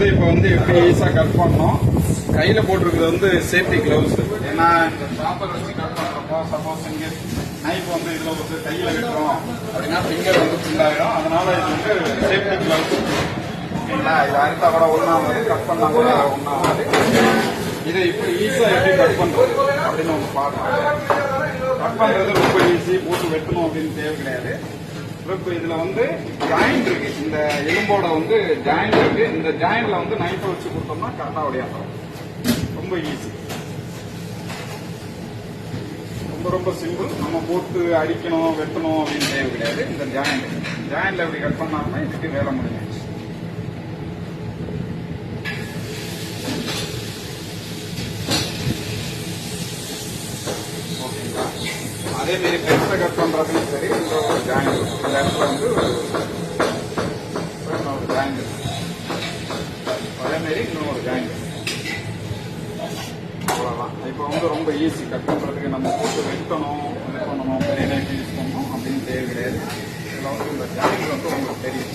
வந்து இப்போ வந்து எப்படி ஈஸியாக கட் பண்ணோம். கையில் போட்டிருக்கிறது வந்து சேஃப்டி கிளவுஸ். ஏன்னா இந்த சாப்பர் வச்சு கட் பண்ணுறப்போ சப்போஸ் இங்கே நைஃப் வந்து இதில் வந்து கையில் விட்டுறோம் அப்படின்னா ஃபிங்கர் வந்து ஃபுல்லாகிடும். அதனால இது வந்து சேஃப்டி கிளவுஸ். ஓகேங்களா? இது அறுத்தா கூட ஒன்றாவது, கட் பண்ணா கூட ஒன்றாவது. இதை இப்படி ஈஸியாக எப்படி கட் பண்ணுறது அப்படின்னு நம்ம பார்க்கலாம். கட் பண்ணுறது ரொம்ப ஈஸி. போட்டு வெட்டணும் அப்படின்னு தேவை கிடையாது. இப்போ இதுல வந்து ஜாயிண்ட் இருக்கு. இந்த எலும்போட வந்து ஜாயிண்ட் இருக்கு. இந்த ஜாயிண்ட்ல வந்து நைஃபை வச்சு கொடுத்தோம்னா கரெக்டா உடையாடும். ரொம்ப ஈஸி, ரொம்ப சிம்பிள். நம்ம போட்டு அடிக்கணும் வெட்டணும் அப்படின்னு தேவை கிடையாது. இந்த ஜாயிண்ட்ல எப்படி கட் பண்ணாலுமே இதுக்கு வேலை முடிஞ்சிச்சு. ஓகேங்களா? அதே மாதிரி பெருசை கட் பண்றதுக்கும் சரி, இந்த ஒரு ஜாயிண்ட் இந்த இடத்துல வந்து ஒரு ஜாயிண்ட், அதே மாதிரி இன்னொரு ஜாயிண்ட். அவ்வளோதான். இப்போ வந்து ரொம்ப ஈஸி கட் பண்றதுக்கு. நம்ம போட்டு வெட்டணும் இது பண்ணணும் பெரிய யூஸ் பண்ணணும் அப்படின்னு தேவை கிடையாது. இதில் வந்து இந்த ஜாயிண்ட் வந்து உங்களுக்கு தெரியும்.